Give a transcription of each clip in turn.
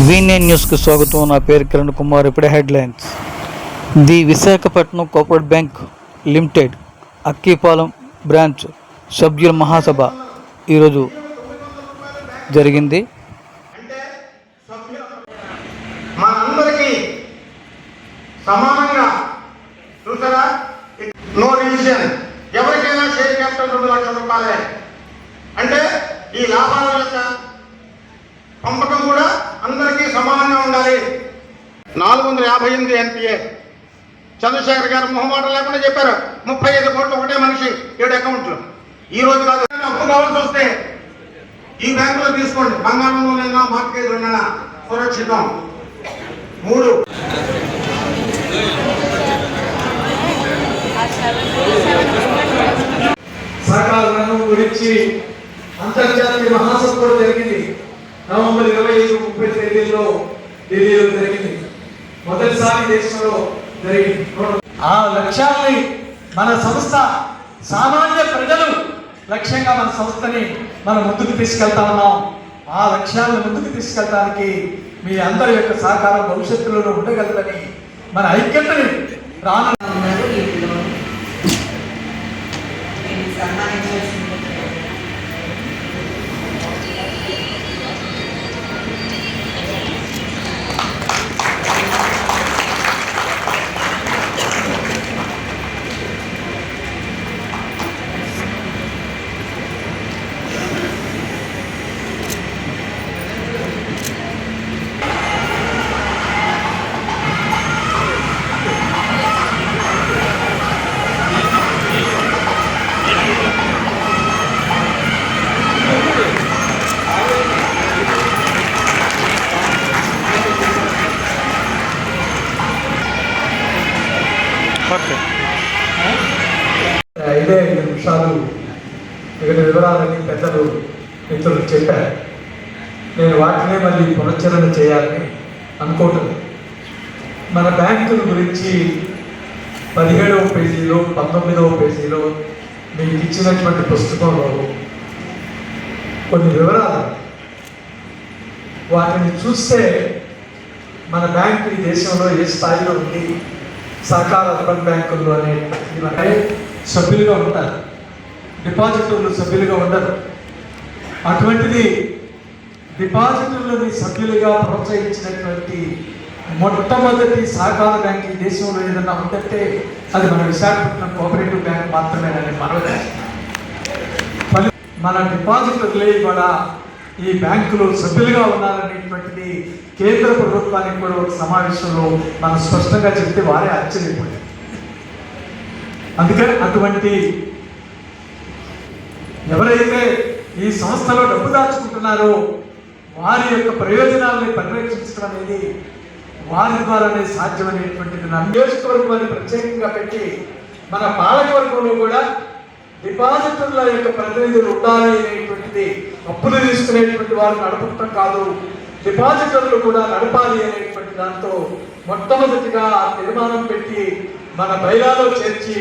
వీఎన్ఎన్ న్యూస్కి స్వాగతం. నా పేరు కిరణ్ కుమార్. ఇప్పుడే headlines. The Visakhapatnam cooperative bank limited Akkipalem branch సభ్యుల మహాసభ ఈరోజు జరిగింది. మనందరికీ సమానంగా చూసారా, నో రివిజన్, ఎవరికైనా షేర్ క్యాపిటల్ 2 లక్షల రూపాయలే. అంటే ఈ లాభాల యొక్క పంపకం కూడా అందరికీ సమానంగా ఉండాలి. 458 ఎన్పిఏ. చంద్రశేఖర్ గారు మొహమాటం లేకుండా చెప్పారు, 35 కోట్లు ఒకటే మనిషి 7 అకౌంట్లు. ఈ రోజు కాదు, అప్పు కావాల్సి వస్తే ఈ బ్యాంకులో తీసుకోండి. బంగారంలోనైనా మార్కెట్లోనైనా సురక్షితం. 3 సహకార రంగం గురించి అంతర్జాతీయ మహాసభ కూడా జరిగింది. నవంబర్ 25-30 తేదీల్లో ఢిల్లీలో జరిగింది. మొదటిసారి దేశంలో జరిగింది. ఆ లక్ష్యాల్ని మన సంస్థ, సామాన్య ప్రజలు లక్ష్యంగా మన సంస్థని మనం ముందుకు తీసుకెళ్తా ఉన్నాం. ఆ లక్ష్యాలను ముందుకు తీసుకెళ్ళడానికి మీ అందరి యొక్క సహకారం భవిష్యత్తులో ఉండగలదని, మన ఐక్యతని ఇదే 5 నిమిషాలు వివిధ వివరాలని పెద్దలు మిత్రులు చెప్పారు. నేను వాటినే మళ్ళీ పునశ్చరణ చేయాలని అనుకోవటం. మన బ్యాంకుల గురించి 17వ పేజీలో 19వ పేజీలో మీకు ఇచ్చినటువంటి పుస్తకంలో కొన్ని వివరాలు, వాటిని చూస్తే మన బ్యాంకు ఈ దేశంలో ఏ స్థాయిలో ఉంది, సహకార అర్బన్ బ్యాంకుల్లో అనే సభ్యులుగా ఉంటారు, డిపాజిటర్లు సభ్యులుగా ఉండరు. అటువంటిది డిపాజిటర్లని సభ్యులుగా ప్రోత్సహించినటువంటి మొట్టమొదటి సహకార బ్యాంక్ ఈ దేశంలో ఏదన్నా ఉందంటే అది మన విశాఖపట్నం కోఆపరేటివ్ బ్యాంక్ మాత్రమేనని మనవి. మన డిపాజిటర్లే కూడా ఈ బ్యాంకులో సభ్యులుగా ఉన్నారనేటువంటిది కేంద్ర ప్రభుత్వానికి కూడా ఒక సమావేశంలో మనం స్పష్టంగా చెప్తే వారే ఆశ్చర్యపోయారు. అందుకని అటువంటి ఎవరైతే ఈ సంస్థలో డబ్బు దాచుకుంటున్నారో వారి యొక్క ప్రయోజనాలని పరిరక్షించడం అనేది వారి ద్వారానే సాధ్యమనేటువంటిది నా నియోజకవర్గాన్ని ప్రత్యేకంగా పెట్టి మన పాలకవర్గంలో కూడా డిపాజిటర్ల యొక్క ప్రతినిధులు ఉండాలి అనేటువంటిది, అప్పులు తీసుకునేటువంటి వారు నడపడం కాదు, డిపాజిటర్లు కూడా నడపాలి అనేటువంటి దాంతో మొట్టమొదటిగా తీర్మానం పెట్టి మన బైలాలో చేర్చి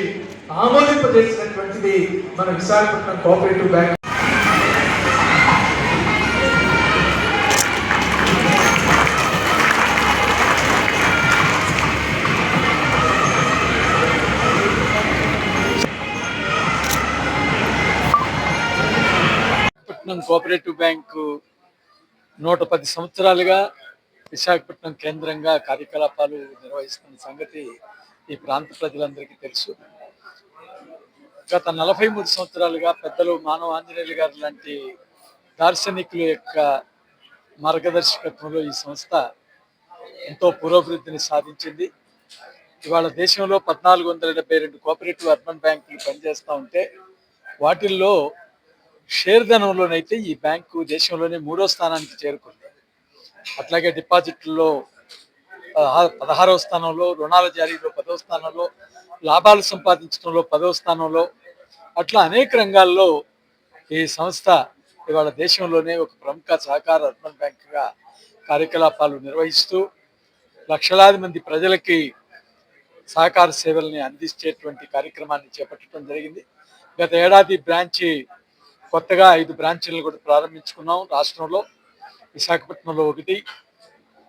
ఆమోదింపజేసినటువంటిది మన Visakhapatnam cooperative bank. Cooperative bank 110 సంవత్సరాలుగా విశాఖపట్నం కేంద్రంగా కార్యకలాపాలు నిర్వహిస్తున్న సంగతి ఈ ప్రాంత ప్రజలందరికీ తెలుసు. గత 43 సంవత్సరాలుగా పెద్దలు మానవ ఆంజనేయులు గారు లాంటి దార్శనికుల యొక్క మార్గదర్శకత్వంలో ఈ సంస్థ ఎంతో పురోభివృద్ధిని సాధించింది. ఇవాళ దేశంలో 1472 కోఆపరేటివ్ అర్బన్ బ్యాంకులు పనిచేస్తూ ఉంటే వాటిల్లో షేర్ ధనంలోనైతే ఈ బ్యాంకు దేశంలోనే 3వ స్థానానికి చేరుకుంది. అట్లాగే డిపాజిట్లలో 16వ స్థానంలో, రుణాల జారీలో 10వ స్థానంలో, లాభాలు సంపాదించడంలో 10వ స్థానంలో, అట్లా అనేక రంగాల్లో ఈ సంస్థ ఇవాళ దేశంలోనే ఒక ప్రముఖ సహకార అర్బన్ బ్యాంకుగా కార్యకలాపాలు నిర్వహిస్తూ లక్షలాది మంది ప్రజలకి సహకార సేవల్ని అందించేటువంటి కార్యక్రమాన్ని చేపట్టడం జరిగింది. గత ఏడాది కొత్తగా 5 బ్రాంచీలను కూడా ప్రారంభించుకున్నాం రాష్ట్రంలో. విశాఖపట్నంలో 1,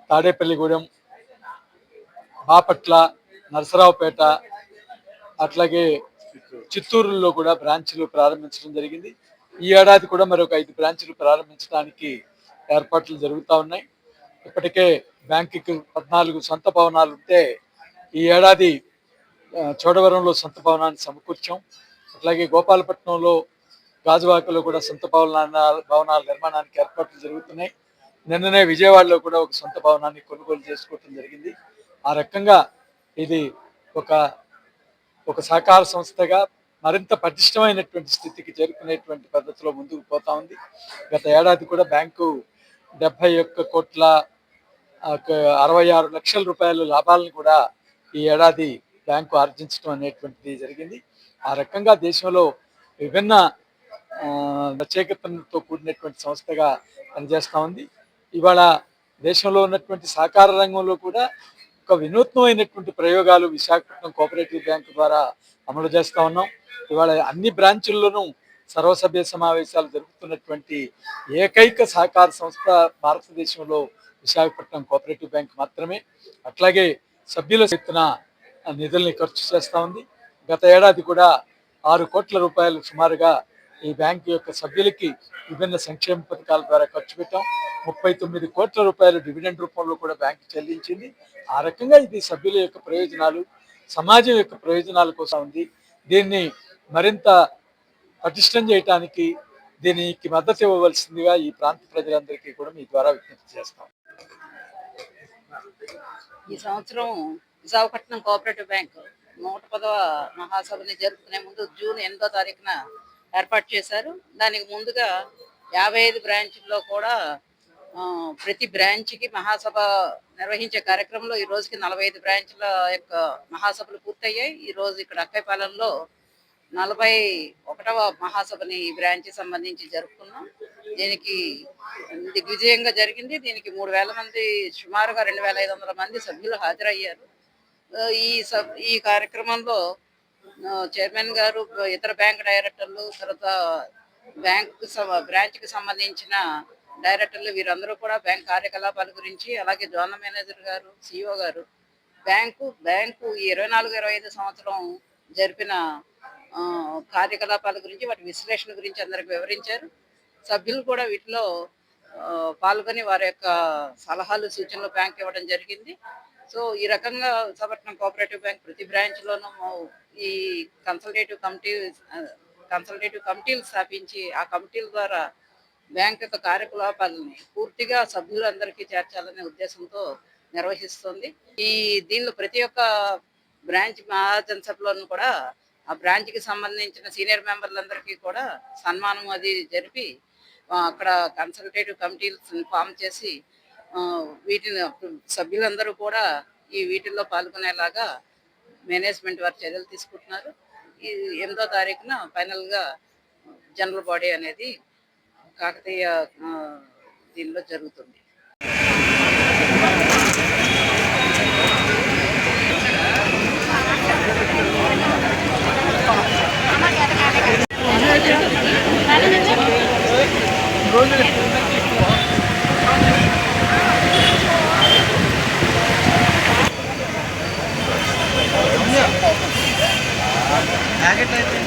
తాడేపల్లిగూడెం, బాపట్ల, నరసరావుపేట, అట్లాగే చిత్తూరులో కూడా బ్రాంచ్లు ప్రారంభించడం జరిగింది. ఈ ఏడాది కూడా మరొక 5 బ్రాంచ్లు ప్రారంభించడానికి ఏర్పాట్లు జరుగుతూ ఉన్నాయి. ఇప్పటికే బ్యాంకుకి 14 సొంత భవనాలు ఉంటే ఈ ఏడాది చోడవరంలో సొంత భవనాన్ని సమకూర్చాం. అట్లాగే గోపాలపట్నంలో, గాజువాకలో కూడా సొంత భవనాల నిర్మాణానికి ఏర్పాట్లు జరుగుతున్నాయి. నిన్ననే విజయవాడలో కూడా ఒక సొంత భవనాన్ని కొనుగోలు చేసుకోవడం జరిగింది. ఆ రకంగా ఇది ఒక సహకార సంస్థగా మరింత పటిష్టమైనటువంటి స్థితికి చేరుకునేటువంటి పద్ధతిలో ముందుకు పోతా ఉంది. గత ఏడాది కూడా బ్యాంకు 71,66,00,000 రూపాయల లాభాలను కూడా ఈ ఏడాది బ్యాంకు ఆర్జించడం అనేటువంటిది జరిగింది. ఆ రకంగా దేశంలో విభిన్న ప్రత్యేకతలతో కూడినటువంటి సంస్థగా పనిచేస్తూ ఉంది. ఇవాళ దేశంలో ఉన్నటువంటి సహకార రంగంలో కూడా ఒక వినూత్నమైనటువంటి ప్రయోగాలు విశాఖపట్నం కోఆపరేటివ్ బ్యాంకు ద్వారా అమలు చేస్తూ ఉన్నాం. ఇవాళ అన్ని బ్రాంచుల్లోనూ సర్వసభ్య సమావేశాలు జరుపుతున్నటువంటి ఏకైక సహకార సంస్థ భారతదేశంలో విశాఖపట్నం కోఆపరేటివ్ బ్యాంక్ మాత్రమే. అట్లాగే సభ్యుల ఎత్తున నిధుల్ని ఖర్చు చేస్తూ ఉంది. గత ఏడాది కూడా 6 కోట్ల రూపాయలు సుమారుగా ఈ బ్యాంకు యొక్క సభ్యులకి విభిన్న సంక్షేమ పథకాల ద్వారా ఖర్చు పెట్టాం. 39 కోట్ల రూపాయలు డివిడెండ్ రూపంలో కూడా బ్యాంకు చెల్లించింది. ఆ రకంగా ఇది సభ్యుల యొక్క ప్రయోజనాలు, సమాజం యొక్క ప్రయోజనాల కోసం ఉంది. దీన్ని మరింత పటిష్టం చేయడానికి దీనికి మద్దతు ఇవ్వవలసిందిగా ఈ ప్రాంత ప్రజలందరికీ కూడా మీ ద్వారా విజ్ఞప్తి చేస్తాం. ఈ సంవత్సరం విశాఖపట్నం కోఆపరేటివ్ బ్యాంక్ 110వ మహాసభని జరుపుకునే ముందు జూన్ 8వ తారీఖున ఏర్పాటు చేశారు. దానికి ముందుగా 55 బ్రాంచ్ల్లో కూడా ప్రతి బ్రాంచ్కి మహాసభ నిర్వహించే కార్యక్రమంలో ఈ రోజుకి 45 బ్రాంచ్ల యొక్క మహాసభలు పూర్తయ్యాయి. ఈ రోజు ఇక్కడ అక్కైపాలెంలో 41వ మహాసభని ఈ బ్రాంచ్కి సంబంధించి జరుపుకున్నాం. దీనికి దిగ్విజయంగా జరిగింది. దీనికి 3,000 మంది, సుమారుగా 2,500 మంది సభ్యులు హాజరయ్యారు. ఈ కార్యక్రమంలో చైర్మన్ గారు, ఇతర బ్యాంక్ డైరెక్టర్లు, తర్వాత బ్రాంచ్కి సంబంధించిన డైరెక్టర్లు వీరందరూ కూడా బ్యాంక్ కార్యకలాపాల గురించి, అలాగే జోనల్ మేనేజర్ గారు, సిఇఓ గారు బ్యాంకు ఈ 24-25 సంవత్సరం జరిపిన కార్యకలాపాల గురించి, వాటి విశ్లేషణ గురించి అందరికి వివరించారు. సభ్యులు కూడా వీటిలో పాల్గొని వారి యొక్క సలహాలు, సూచనలు బ్యాంక్ ఇవ్వడం జరిగింది. సో ఈ రకంగా విశాఖపట్నం కోఆపరేటివ్ బ్యాంక్ ప్రతి బ్రాంచ్లోనూ ఈ కన్సల్టేటివ్ కమిటీలు స్థాపించి ఆ కమిటీల ద్వారా బ్యాంక్ యొక్క కార్యకలాపాలని పూర్తిగా సభ్యులందరికీ చేర్చాలనే ఉద్దేశంతో నిర్వహిస్తుంది. దీనిలో ప్రతి ఒక్క బ్రాంచ్ మహాజనసభలోనూ కూడా ఆ బ్రాంచ్కి సంబంధించిన సీనియర్ మెంబర్లందరికీ కూడా సన్మానం అది జరిపి అక్కడ కన్సల్టేటివ్ కమిటీలు ఫామ్ చేసి వీటిని సభ్యులందరూ కూడా వీటిల్లో పాల్గొనేలాగా మేనేజ్మెంట్ వారు చర్యలు తీసుకుంటున్నారు. ఈ 8వ తారీఖున ఫైనల్గా జనరల్ బాడీ అనేది కాకతీయ దీనిలో జరుగుతుంది. ప్యాకెట్ అయితే